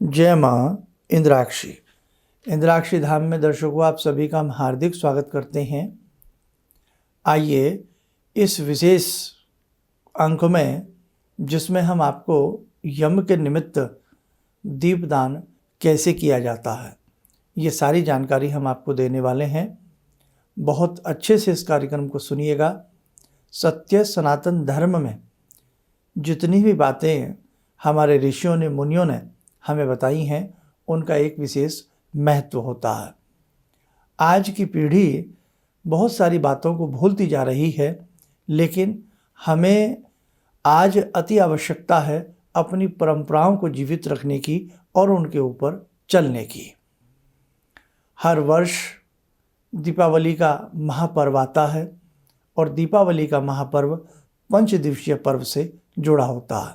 जय माँ इंद्राक्षी। इंद्राक्षी धाम में दर्शकों आप सभी का हम हार्दिक स्वागत करते हैं। आइए इस विशेष अंक में, जिसमें हम आपको यम के निमित्त दीपदान कैसे किया जाता है, ये सारी जानकारी हम आपको देने वाले हैं। बहुत अच्छे से इस कार्यक्रम को सुनिएगा। सत्य सनातन धर्म में जितनी भी बातें हमारे ऋषियों ने, मुनियों ने हमें बताई हैं, उनका एक विशेष महत्व होता है। आज की पीढ़ी बहुत सारी बातों को भूलती जा रही है, लेकिन हमें आज अति आवश्यकता है अपनी परंपराओं को जीवित रखने की और उनके ऊपर चलने की। हर वर्ष दीपावली का महापर्व आता है और दीपावली का महापर्व पंचदिवसीय पर्व से जुड़ा होता है,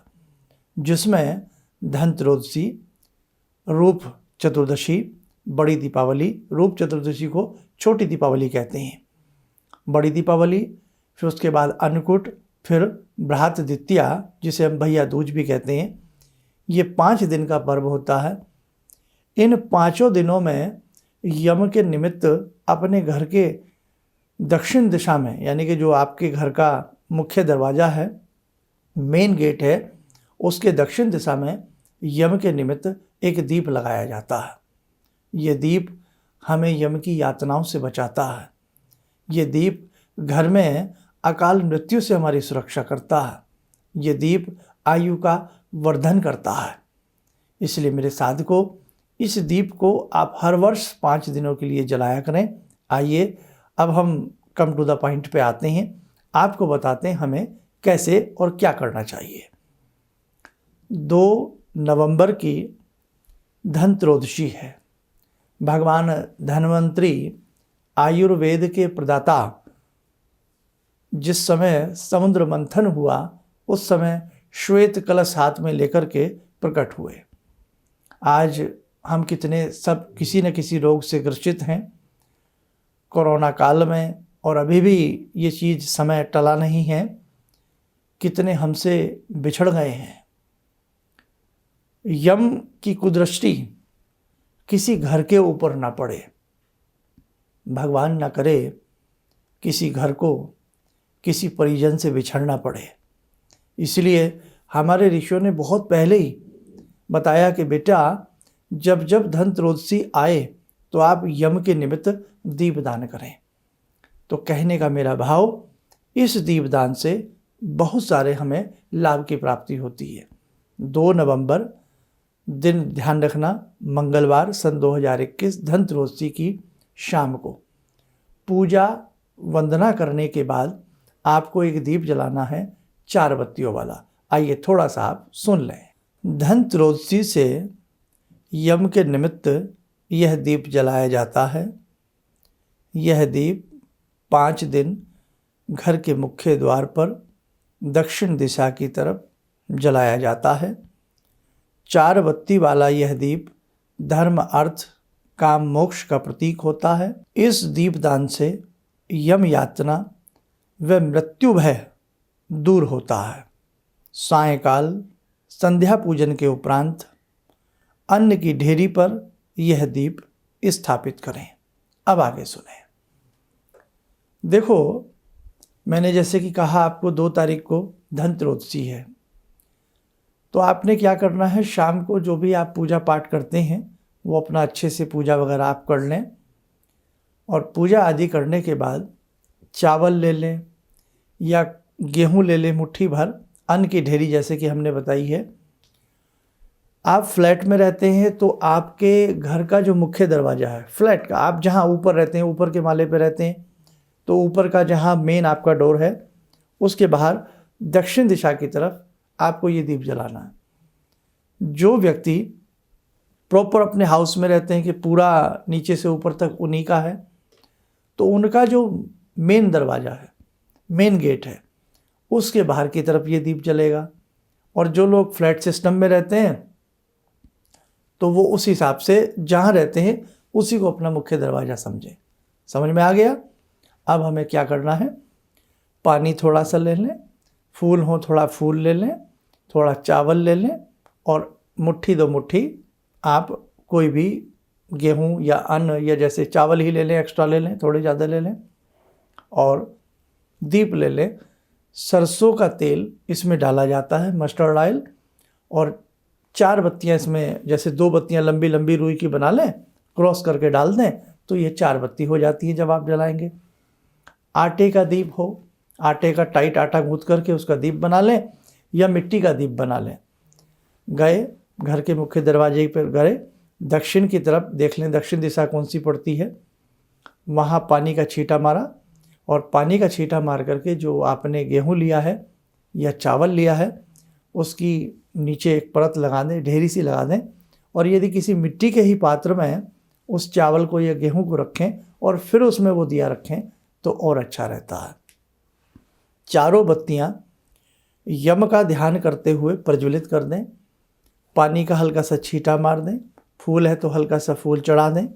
जिसमें धनत्रयोदशी, रूप चतुर्दशी, बड़ी दीपावली, रूप चतुर्दशी को छोटी दीपावली कहते हैं, बड़ी दीपावली, फिर उसके बाद अन्नकूट, फिर बृहत द्वितीया जिसे हम भैया दूज भी कहते हैं। ये 5 दिन का पर्व होता है। इन 5 दिनों में यम के निमित्त अपने घर के दक्षिण दिशा में, यानी कि जो आपके घर का मुख्य दरवाज़ा है, मेन गेट है, उसके दक्षिण दिशा में यम के निमित्त एक दीप लगाया जाता है। ये दीप हमें यम की यातनाओं से बचाता है। ये दीप घर में अकाल मृत्यु से हमारी सुरक्षा करता है। ये दीप आयु का वर्धन करता है। इसलिए मेरे साधकों, इस दीप को आप हर वर्ष 5 दिनों के लिए जलाया करें। आइए अब हम कम टू द पॉइंट पे आते हैं। आपको बताते हैं हमें कैसे और क्या करना चाहिए। 2 नवंबर की धनत्रयोदशी है। भगवान धन्वंतरी, आयुर्वेद के प्रदाता, जिस समय समुद्र मंथन हुआ उस समय श्वेत कलश हाथ में लेकर के प्रकट हुए। आज हम किसी न किसी रोग से ग्रसित हैं कोरोना काल में, और अभी भी ये चीज़ समय टला नहीं है। कितने हमसे बिछड़ गए हैं। यम की कुदृष्टि किसी घर के ऊपर ना पड़े। भगवान ना करे किसी घर को किसी परिजन से बिछड़ना पड़े। इसलिए हमारे ऋषियों ने बहुत पहले ही बताया कि बेटा, जब जब धनत्रयोदशी आए तो आप यम के निमित्त दीपदान करें। तो कहने का मेरा भाव, इस दीपदान से बहुत सारे हमें लाभ की प्राप्ति होती है। 2 नवंबर दिन ध्यान रखना, मंगलवार, सन 2021 धनत्रयोदशी की शाम को पूजा वंदना करने के बाद आपको एक दीप जलाना है, 4 बत्तियों वाला। आइए थोड़ा सा आप सुन लें। धनत्रयोदशी से यम के निमित्त यह दीप जलाया जाता है। यह दीप 5 दिन घर के मुख्य द्वार पर दक्षिण दिशा की तरफ जलाया जाता है। 4 बत्ती वाला यह दीप धर्म, अर्थ, काम, मोक्ष का प्रतीक होता है। इस दीपदान से यम यातना व मृत्यु भय दूर होता है। सायंकाल संध्या पूजन के उपरांत अन्न की ढेरी पर यह दीप स्थापित करें। अब आगे सुने। देखो, मैंने जैसे कि कहा आपको 2 तारीख को धनत्रयोदशी है, तो आपने क्या करना है, शाम को जो भी आप पूजा पाठ करते हैं वो अपना अच्छे से पूजा वगैरह आप कर लें, और पूजा आदि करने के बाद चावल ले लें या गेहूं ले लें मुट्ठी भर, अन्न की ढेरी जैसे कि हमने बताई है। आप फ्लैट में रहते हैं तो आपके घर का जो मुख्य दरवाज़ा है फ्लैट का, आप जहां ऊपर रहते हैं, ऊपर के माले पे रहते हैं, तो ऊपर का जहां मेन आपका डोर है, उसके बाहर दक्षिण दिशा की तरफ आपको ये दीप जलाना है। जो व्यक्ति प्रॉपर अपने हाउस में रहते हैं कि पूरा नीचे से ऊपर तक उन्हीं का है, तो उनका जो मेन दरवाज़ा है, मेन गेट है, उसके बाहर की तरफ ये दीप जलेगा। और जो लोग फ्लैट सिस्टम में रहते हैं तो वो उस हिसाब से जहाँ रहते हैं उसी को अपना मुख्य दरवाज़ा समझें। समझ में आ गया? अब हमें क्या करना है, पानी थोड़ा सा ले लें, फूल हो थोड़ा फूल ले लें, थोड़ा चावल ले लें, और मुट्ठी 2 मुट्ठी आप कोई भी गेहूँ या अन्न या जैसे चावल ही ले लें, एक्स्ट्रा ले लें, थोड़े ज़्यादा ले लें, और दीप ले लें। सरसों का तेल इसमें डाला जाता है, मस्टर्ड ऑयल, और 4 बत्तियां इसमें, जैसे 2 बत्तियां लंबी लंबी रुई की बना लें, क्रॉस करके डाल दें तो ये 4 बत्ती हो जाती है जब आप जलाएंगे। आटे का दीप हो, आटे का टाइट आटा गूंथ करके उसका दीप बना लें, या मिट्टी का दीप बना लें। गए घर के मुख्य दरवाजे पर, गए दक्षिण की तरफ, देख लें दक्षिण दिशा कौन सी पड़ती है, वहाँ पानी का छींटा मारा, और पानी का छींटा मार करके जो आपने गेहूँ लिया है या चावल लिया है उसकी नीचे एक परत लगा दें, ढेरी सी लगा दें, और यदि किसी मिट्टी के ही पात्र में उस चावल को या गेहूं को रखें और फिर उसमें वो दिया रखें तो और अच्छा रहता है। चारों बत्तियां यम का ध्यान करते हुए प्रज्वलित कर दें, पानी का हल्का सा छींटा मार दें, फूल है तो हल्का सा फूल चढ़ा दें,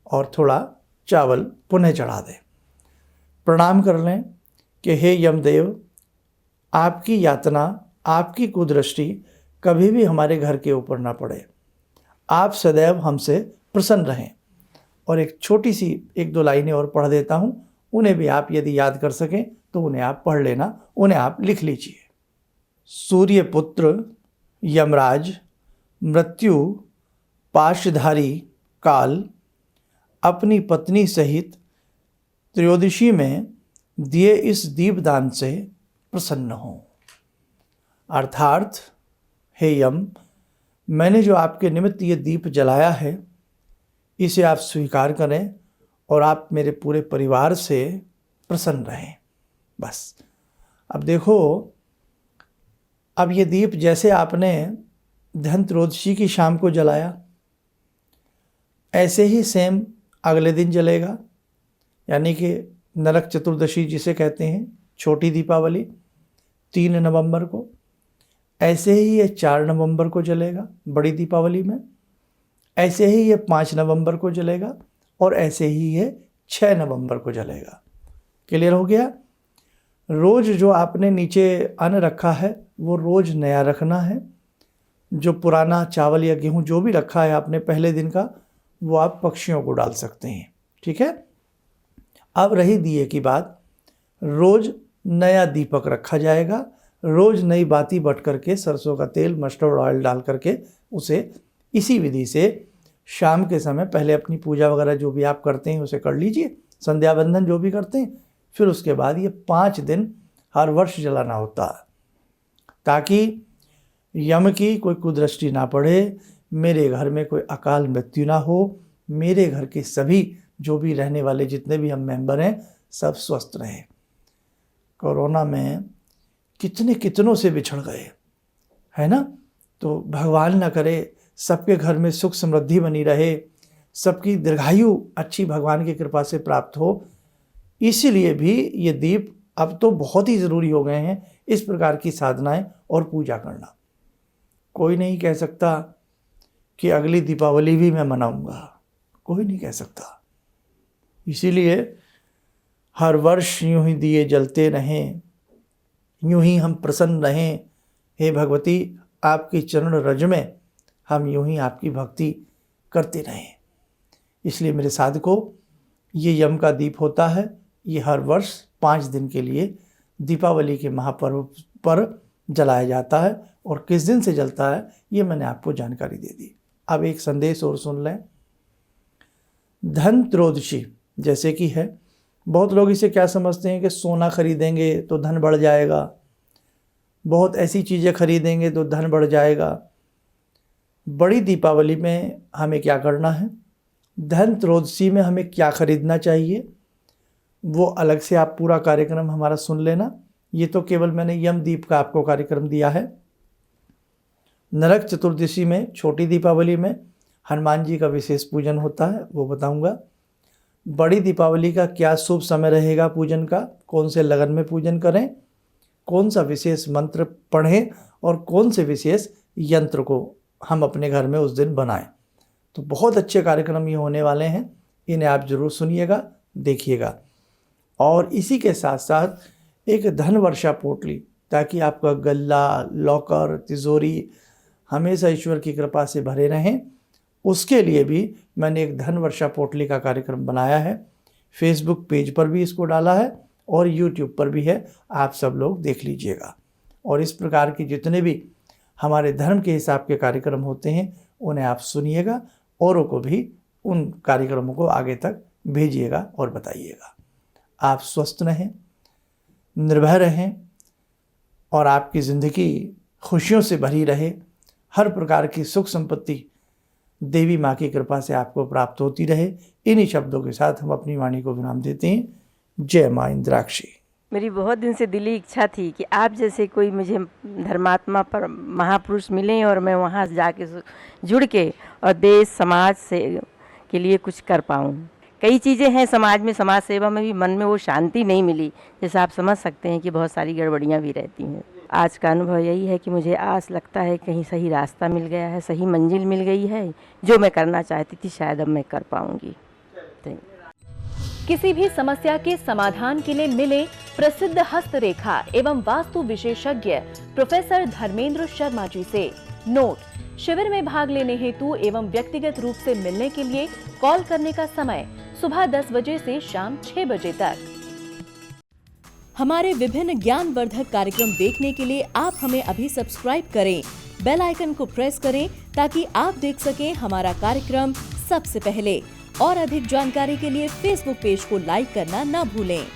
और थोड़ा चावल पुनः चढ़ा दें। प्रणाम कर लें कि हे यमदेव, आपकी यातना, आपकी कुदृष्टि कभी भी हमारे घर के ऊपर ना पड़े, आप सदैव हमसे प्रसन्न रहें। और एक छोटी सी 1-2 लाइनें और पढ़ देता हूँ, उन्हें भी आप यदि याद कर सकें तो उन्हें आप पढ़ लेना, उन्हें आप लिख लीजिए। सूर्यपुत्र यमराज मृत्यु पाशधारी काल अपनी पत्नी सहित त्रयोदशी में दिए इस दीपदान से प्रसन्न हों। अर्थात हे यम, मैंने जो आपके निमित्त ये दीप जलाया है इसे आप स्वीकार करें और आप मेरे पूरे परिवार से प्रसन्न रहें। बस अब देखो, अब ये दीप जैसे आपने धनत्रयोदशी की शाम को जलाया, ऐसे ही सेम अगले दिन जलेगा, यानी कि नरक चतुर्दशी जिसे कहते हैं, छोटी दीपावली 3 नवंबर को। ऐसे ही ये 4 नवंबर को जलेगा बड़ी दीपावली में, ऐसे ही ये 5 नवंबर को जलेगा, और ऐसे ही ये 6 नवंबर को जलेगा। क्लियर हो गया? रोज़ जो आपने नीचे अन्न रखा है वो रोज़ नया रखना है। जो पुराना चावल या गेहूं जो भी रखा है आपने पहले दिन का, वो आप पक्षियों को डाल सकते हैं। ठीक है? अब रही दिए की बात, रोज़ नया दीपक रखा जाएगा, रोज़ नई बाती बट करके सरसों का तेल, मस्टर्ड ऑयल डाल करके उसे इसी विधि से शाम के समय पहले अपनी पूजा वगैरह जो भी आप करते हैं उसे कर लीजिए, संध्या बंदन जो भी करते हैं, फिर उसके बाद ये 5 दिन हर वर्ष जलाना होता है, ताकि यम की कोई कुदृष्टि ना पड़े, मेरे घर में कोई अकाल मृत्यु ना हो, मेरे घर के सभी जो भी रहने वाले जितने भी हम मेंबर हैं सब स्वस्थ रहें। कोरोना में कितनों से बिछड़ गए, है ना? तो भगवान ना करे सबके घर में सुख समृद्धि बनी रहे, सबकी दीर्घायु अच्छी भगवान की कृपा से प्राप्त हो। इसीलिए भी ये दीप अब तो बहुत ही ज़रूरी हो गए हैं, इस प्रकार की साधनाएं और पूजा करना। कोई नहीं कह सकता कि अगली दीपावली भी मैं मनाऊंगा, कोई नहीं कह सकता। इसीलिए हर वर्ष यूं ही दिए जलते रहें, यूं ही हम प्रसन्न रहें। हे भगवती, आपकी चरण रज में हम यूं ही आपकी भक्ति करते रहें। इसलिए मेरे साधकों, ये यम का दीप होता है, ये हर वर्ष 5 दिन के लिए दीपावली के महापर्व पर जलाया जाता है। और किस दिन से जलता है ये मैंने आपको जानकारी दे दी। अब एक संदेश और सुन लें। धन त्रयोदशी जैसे कि है, बहुत लोग इसे क्या समझते हैं कि सोना खरीदेंगे तो धन बढ़ जाएगा, बहुत ऐसी चीज़ें खरीदेंगे तो धन बढ़ जाएगा। बड़ी दीपावली में हमें क्या करना है, धन त्रयोदशी में हमें क्या खरीदना चाहिए, वो अलग से आप पूरा कार्यक्रम हमारा सुन लेना। ये तो केवल मैंने यम दीप का आपको कार्यक्रम दिया है। नरक चतुर्दशी में, छोटी दीपावली में हनुमान जी का विशेष पूजन होता है, वो बताऊंगा। बड़ी दीपावली का क्या शुभ समय रहेगा पूजन का, कौन से लगन में पूजन करें, कौन सा विशेष मंत्र पढ़ें और कौन से विशेष यंत्र को हम अपने घर में उस दिन बनाएं। तो बहुत अच्छे कार्यक्रम ये होने वाले हैं, इन्हें आप जरूर सुनिएगा, देखिएगा। और इसी के साथ साथ एक धन वर्षा पोटली, ताकि आपका गल्ला, लॉकर, तिजोरी हमेशा ईश्वर की कृपा से भरे रहें उसके लिए भी मैंने एक धन वर्षा पोटली का कार्यक्रम बनाया है। फेसबुक पेज पर भी इसको डाला है और यूट्यूब पर भी है, आप सब लोग देख लीजिएगा। और इस प्रकार के जितने भी हमारे धर्म के हिसाब के कार्यक्रम होते हैं उन्हें आप सुनिएगा, औरों को भी उन कार्यक्रमों को आगे तक भेजिएगा और बताइएगा। आप स्वस्थ रहें, निर्भय रहें और आपकी ज़िंदगी खुशियों से भरी रहे। हर प्रकार की सुख संपत्ति देवी माँ की कृपा से आपको प्राप्त होती रहे। इन्हीं शब्दों के साथ हम अपनी वाणी को विराम देते हैं। जय माँ इंद्राक्षी। मेरी बहुत दिन से दिली इच्छा थी कि आप जैसे कोई मुझे धर्मात्मा पर महापुरुष मिलें और मैं वहाँ जाके जुड़ के और देश समाज से के लिए कुछ कर पाऊँ। कई चीज़ें हैं समाज में, समाज सेवा में भी मन में वो शांति नहीं मिली, जैसे आप समझ सकते हैं कि बहुत सारी गड़बड़ियाँ भी रहती हैं। आज का अनुभव यही है कि मुझे आस लगता है कहीं सही रास्ता मिल गया है, सही मंजिल मिल गई है। जो मैं करना चाहती थी शायद अब मैं कर पाऊँगी। किसी भी समस्या के समाधान के लिए मिले प्रसिद्ध हस्तरेखा एवं वास्तु विशेषज्ञ प्रोफेसर धर्मेंद्र शर्मा जी से। नोट: शिविर में भाग लेने हेतु एवं व्यक्तिगत रूप से मिलने के लिए कॉल करने का समय सुबह 10 बजे से शाम 6 बजे तक। हमारे विभिन्न ज्ञानवर्धक कार्यक्रम देखने के लिए आप हमें अभी सब्सक्राइब करें, बेल आइकन को प्रेस करें ताकि आप देख सकें हमारा कार्यक्रम सबसे पहले। और अधिक जानकारी के लिए फेसबुक पेज को लाइक करना न भूलें।